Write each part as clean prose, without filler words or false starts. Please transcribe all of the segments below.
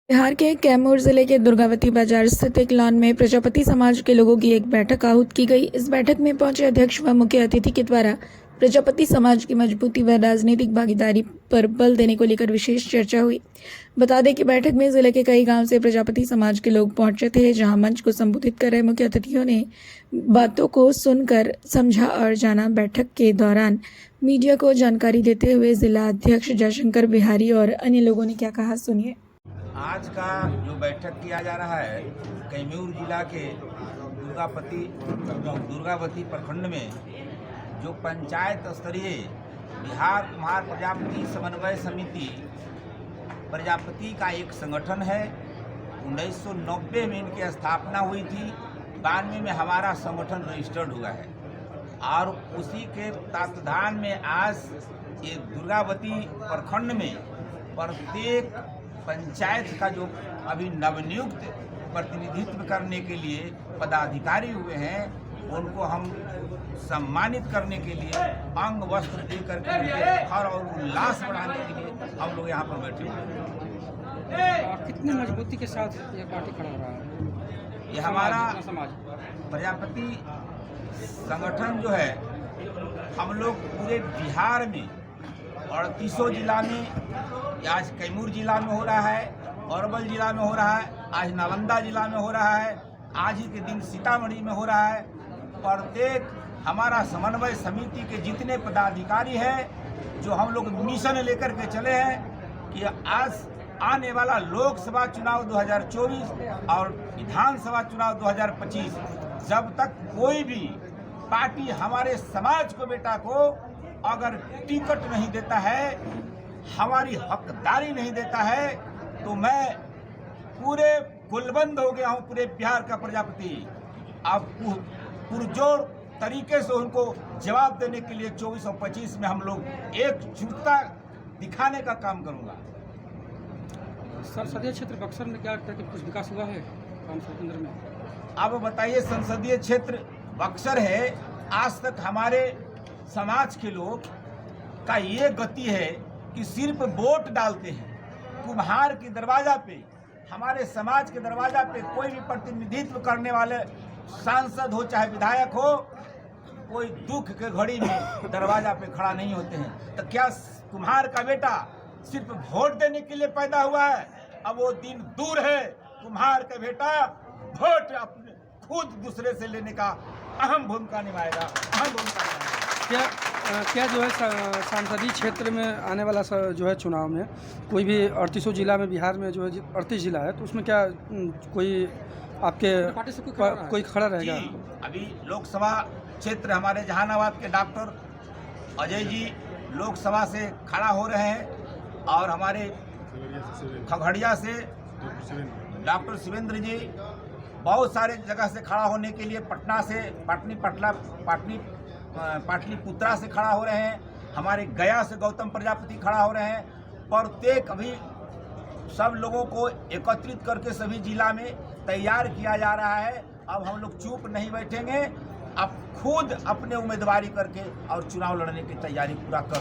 बिहार के कैमूर जिले के दुर्गावती बाजार स्थित एक लॉन में प्रजापति समाज के लोगों की एक बैठक आहूत की गई। इस बैठक में पहुंचे अध्यक्ष व मुख्य अतिथि के द्वारा प्रजापति समाज की मजबूती व राजनीतिक भागीदारी पर बल देने को लेकर विशेष चर्चा हुई। बता दें कि बैठक में जिले के कई गांव से प्रजापति समाज के लोग पहुंचे थे, जहां मंच को संबोधित कर रहे मुख्य अतिथियों ने बातों को सुनकर समझा और जाना। बैठक के दौरान मीडिया को जानकारी देते हुए जिला अध्यक्ष जयशंकर बिहारी और अन्य लोगों ने क्या कहा, सुनिए। आज का जो बैठक किया जा रहा है कैमूर जिला के दुर्गावती प्रखंड में जो पंचायत स्तरीय बिहार कुम्हार प्रजापति समन्वय समिति प्रजापति का एक संगठन है। 1990 में इनकी स्थापना हुई थी। 92 में हमारा संगठन रजिस्टर्ड हुआ है और उसी के तत्वाधान में आज ये दुर्गावती प्रखंड में प्रत्येक पंचायत का जो अभी नवनियुक्त प्रतिनिधित्व करने के लिए पदाधिकारी हुए हैं, उनको हम सम्मानित करने के लिए अंग वस्त्र दे करके हर और उल्लास बढ़ाने के लिए हम लोग यहाँ पर बैठे हुए हैं। कितनी मजबूती के साथ ये पार्टी खड़ा हो रहा है? ये हमारा समाज प्रजापति संगठन जो है, हम लोग पूरे बिहार में 38 जिला में, आज कैमूर जिला में हो रहा है, अरवल जिला में हो रहा है, आज नालंदा जिला में हो रहा है, आज ही के दिन सीतामढ़ी में हो रहा है। प्रत्येक हमारा समन्वय समिति के जितने पदाधिकारी हैं, जो हम लोग मिशन लेकर के चले हैं कि आज आने वाला लोकसभा चुनाव 2024 और विधानसभा चुनाव 2025, जब तक कोई भी पार्टी हमारे समाज को बेटा को अगर टिकट नहीं देता है, हमारी हकदारी नहीं देता है, तो मैं पूरे गुलबंद हो गया हूं पूरे बिहार का प्रजापति। अब पुरजोर तरीके से उनको जवाब देने के लिए 24 और 25 में हम लोग एकजुटता दिखाने का काम करूंगा। संसदीय क्षेत्र बक्सर में क्या लगता है कि कुछ विकास हुआ है कानपुर केंद्र में? अब बताइए, संसदीय क्षेत्र बक्सर है, आज तक हमारे समाज के लोग का ये गति है कि सिर्फ वोट डालते हैं। कुम्हार की दरवाजा पे, हमारे समाज के दरवाजा पे कोई भी प्रतिनिधित्व करने वाले सांसद हो चाहे विधायक हो, कोई दुख के घड़ी में दरवाजा पे खड़ा नहीं होते हैं। तो क्या कुम्हार का बेटा सिर्फ वोट देने के लिए पैदा हुआ है? अब वो दिन दूर है। कुम्हार का बेटा वोट अपने खुद दूसरे से लेने का अहम भूमिका निभाएगा। क्या जो है संसदीय क्षेत्र में आने वाला जो है चुनाव में कोई भी 38 जिला में, बिहार में जो है 38 जिला है, तो उसमें क्या कोई आपके कोई खड़ा रहेगा? अभी लोकसभा क्षेत्र हमारे जहानाबाद के डॉक्टर अजय जी लोकसभा से खड़ा हो रहे हैं और हमारे खगड़िया से डॉक्टर शिवेंद्र जी बहुत सारे जगह से खड़ा होने के लिए, पटना से पाटलिपुत्रा से खड़ा हो रहे हैं, हमारे गया से गौतम प्रजापति खड़ा हो रहे हैं। प्रत्येक अभी सब लोगों को एकत्रित करके सभी जिला में तैयार किया जा रहा है। अब हम लोग चुप नहीं बैठेंगे, अब खुद अपने उम्मीदवारी करके और चुनाव लड़ने की तैयारी पूरा कर।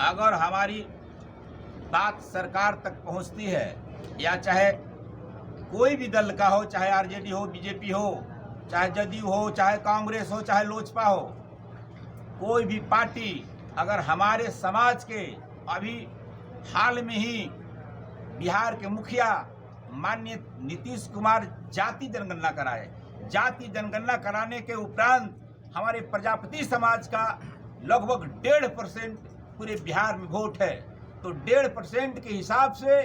अगर हमारी बात सरकार तक पहुंचती है, या चाहे कोई भी दल का हो, चाहे आरजेडी हो, बीजेपी हो, चाहे जदयू हो, चाहे कांग्रेस हो, चाहे लोजपा हो, कोई भी पार्टी अगर हमारे समाज के, अभी हाल में ही बिहार के मुखिया माननीय नीतीश कुमार जाति जनगणना कराए, जाति जनगणना कराने के उपरांत हमारे प्रजापति समाज का लगभग 1.5% पूरे बिहार में वोट है। तो 1.5% के हिसाब से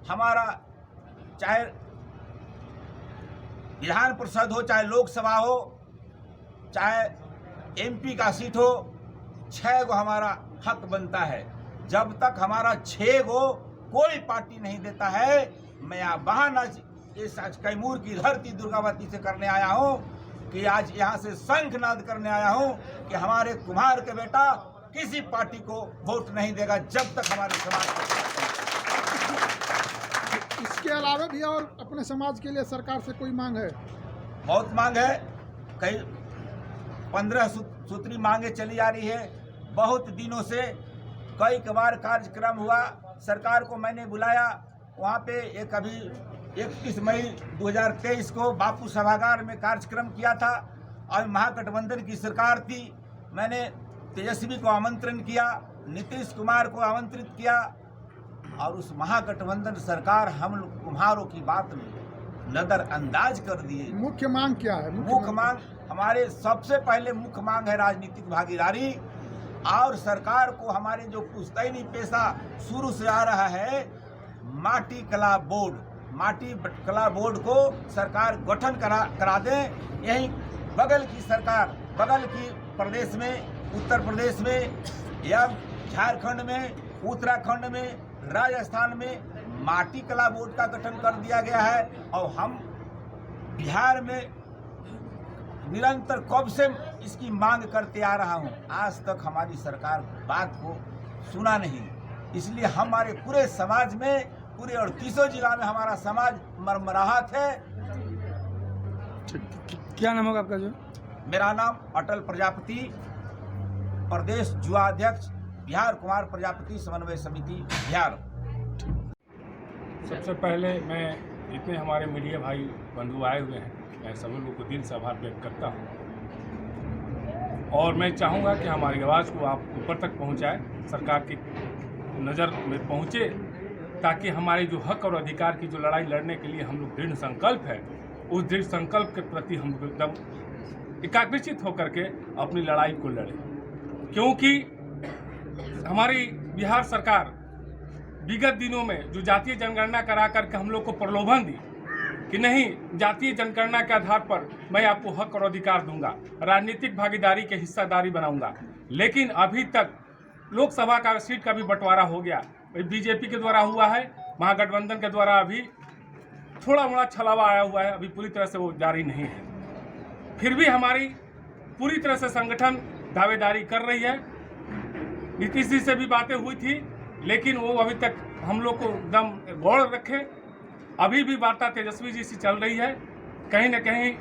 हमारा चाहे विधान परिषद हो, चाहे लोकसभा हो, चाहे एमपी का सीट हो, 6 गो हमारा हक बनता है। जब तक हमारा 6 गो कोई पार्टी नहीं देता है, मैं आह्वान आज इस कैमूर की धरती दुर्गावती से करने आया हूं कि आज यहां से शंखनाद करने आया हूं कि हमारे कुम्हार के बेटा किसी पार्टी को वोट नहीं देगा जब तक हमारे समाज को। इसके अलावा भी और अपने समाज के लिए सरकार से कोई मांग है? बहुत मांग है। कई 15 सूत्री मांगे चली आ रही है। बहुत दिनों से कई बार कार्यक्रम हुआ, सरकार को मैंने बुलाया। वहाँ पे एक अभी 31 मई 2023 को बापू सभागार में कार्यक्रम किया था और महागठबंधन की सरकार थी। मैंने तेजस्वी को आमंत्रण किया, नीतीश कुमार को आमंत्रित किया और उस महागठबंधन सरकार हम लोग कुम्हारों की बात में नजरअंदाज कर दिए। मुख्य मांग क्या है? मुख्य मांग हमारे सबसे पहले मुख्य मांग है राजनीतिक भागीदारी और सरकार को हमारे जो पुश्तैनी पेशा शुरू से आ रहा है माटी कला बोर्ड को सरकार गठन करा दें। यही बगल की सरकार बगल की प्रदेश में, उत्तर प्रदेश में या झारखंड में, उत्तराखंड में, राजस्थान में माटी कला बोर्ड का गठन कर दिया गया है और हम बिहार में निरंतर कब से इसकी मांग करते आ रहा हूं, आज तक हमारी सरकार बात को सुना नहीं। इसलिए हमारे पूरे समाज में, पूरे 38 जिला में हमारा समाज मरमराहट है। क्या नाम होगा आपका? जो मेरा नाम अटल प्रजापति, प्रदेश युवा अध्यक्ष, बिहार कुमार प्रजापति समन्वय समिति बिहार। सबसे पहले मैं जितने हमारे मीडिया भाई बंधु आए हुए हैं, मैं सभी लोगों को दिल से आभार व्यक्त करता हूं और मैं चाहूँगा कि हमारी आवाज़ को आप ऊपर तक पहुँचाएं, सरकार की नज़र में पहुँचे, ताकि हमारे जो हक और अधिकार की जो लड़ाई लड़ने के लिए हम लोग दृढ़ संकल्प है, उस दृढ़ संकल्प के प्रति हम एकदम एकाग्रचित होकर के अपनी लड़ाई को लड़ें। क्योंकि हमारी बिहार सरकार विगत दिनों में जो जातीय जनगणना करा करके हम लोग को प्रलोभन दी कि नहीं, जातीय जनगणना के आधार पर मैं आपको हक और अधिकार दूंगा, राजनीतिक भागीदारी के हिस्सेदारी बनाऊंगा, लेकिन अभी तक लोकसभा का सीट का भी बंटवारा हो गया, बीजेपी के द्वारा हुआ है, महागठबंधन के द्वारा अभी थोड़ा मोड़ा छलावा आया हुआ है, अभी पूरी तरह से वो जारी नहीं है। फिर भी हमारी पूरी तरह से संगठन दावेदारी कर रही है। नीतीश जी से भी बातें हुई थी, लेकिन वो अभी तक हम लोग को एकदम गौड़ रखे। अभी भी वार्ता तेजस्वी जी से चल रही है, कहीं न कहीं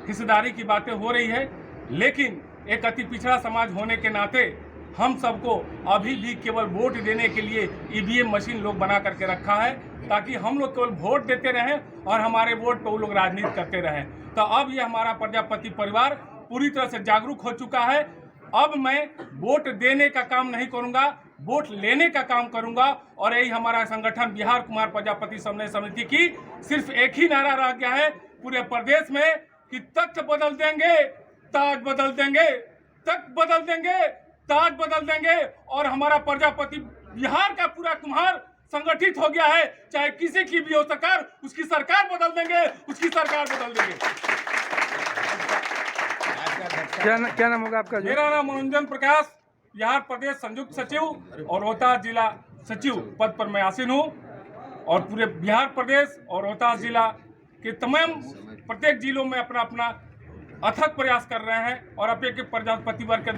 हिस्सेदारी की बातें हो रही है, लेकिन एक अति पिछड़ा समाज होने के नाते हम सबको अभी भी केवल वोट देने के लिए ईवीएम मशीन लोग बना करके रखा है, ताकि हम लोग केवल वोट देते रहें और हमारे वोट पर वो लोग राजनीति करते रहें। तो अब ये हमारा प्रजापति परिवार पूरी तरह से जागरूक हो चुका है। अब मैं वोट देने का काम नहीं करूंगा, वोट लेने का काम करूंगा। और यही हमारा संगठन बिहार कुमार प्रजापति समन्वय समिति की सिर्फ एक ही नारा रह गया है पूरे प्रदेश में कि तख्त बदल देंगे, ताज बदल देंगे, तख्त बदल देंगे, ताज बदल देंगे। और हमारा प्रजापति बिहार का पूरा कुम्हार संगठित हो गया है, चाहे किसी की भी हो सरकार, उसकी सरकार बदल देंगे, उसकी सरकार बदल देंगे। क्या नाम होगा आपका? मेरा नाम मनोरंजन प्रकाश, बिहार प्रदेश संयुक्त सचिव और रोहतास जिला सचिव पद पर मैं आसीन हूँ और पूरे बिहार प्रदेश और रोहतास जिला के तमाम प्रत्येक जिलों में अपना अपना अथक प्रयास कर रहे हैं और अपने के प्रजापति वर्ग के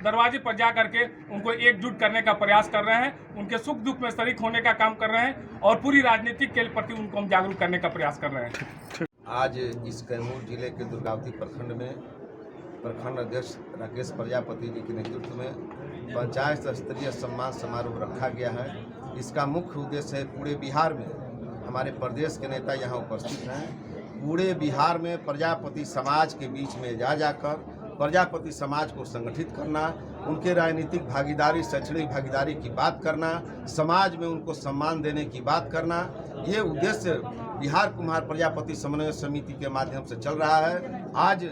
दरवाजे पर जा करके उनको एकजुट करने का प्रयास कर रहे हैं, उनके सुख दुख में शरीक होने का काम कर रहे हैं और पूरी राजनीतिक के प्रति उनको हम जागरूक करने का प्रयास कर रहे हैं। आज इस कैमूर जिले के दुर्गावती प्रखंड में प्रखंड अध्यक्ष राकेश प्रजापति जी के नेतृत्व में पंचायत स्तरीय सम्मान समारोह रखा गया है। इसका मुख्य उद्देश्य है पूरे बिहार में हमारे प्रदेश के नेता यहाँ उपस्थित हैं, पूरे बिहार में प्रजापति समाज के बीच में जाकर प्रजापति समाज को संगठित करना, उनके राजनीतिक भागीदारी, शैक्षणिक भागीदारी की बात करना, समाज में उनको सम्मान देने की बात करना, ये उद्देश्य बिहार कुम्हार प्रजापति समन्वय समिति के माध्यम से चल रहा है। आज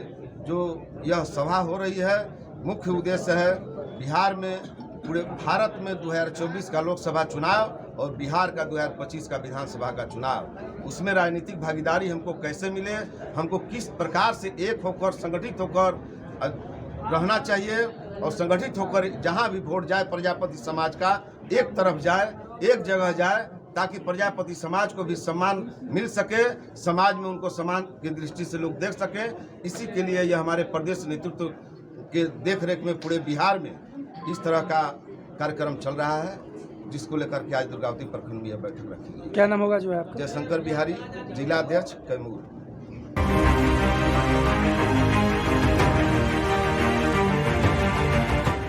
जो यह सभा हो रही है, मुख्य उद्देश्य है बिहार में, पूरे भारत में 2024 का लोकसभा चुनाव और बिहार का 2025 का विधानसभा का चुनाव, उसमें राजनीतिक भागीदारी हमको कैसे मिले, हमको किस प्रकार से एक होकर संगठित होकर रहना चाहिए और संगठित होकर जहां भी वोट जाए प्रजापति समाज का एक तरफ जाए, एक जगह जाए, ताकि प्रजापति समाज को भी सम्मान मिल सके, समाज में उनको सम्मान की दृष्टि से लोग देख सके। इसी के लिए यह हमारे प्रदेश नेतृत्व के देखरेख में पूरे बिहार में इस तरह का कार्यक्रम चल रहा है, जिसको लेकर के आज दुर्गावती प्रखंड में यह बैठक रखी गई। क्या नाम होगा जो है आपका? जयशंकर बिहारी, जिला अध्यक्ष कैमूर।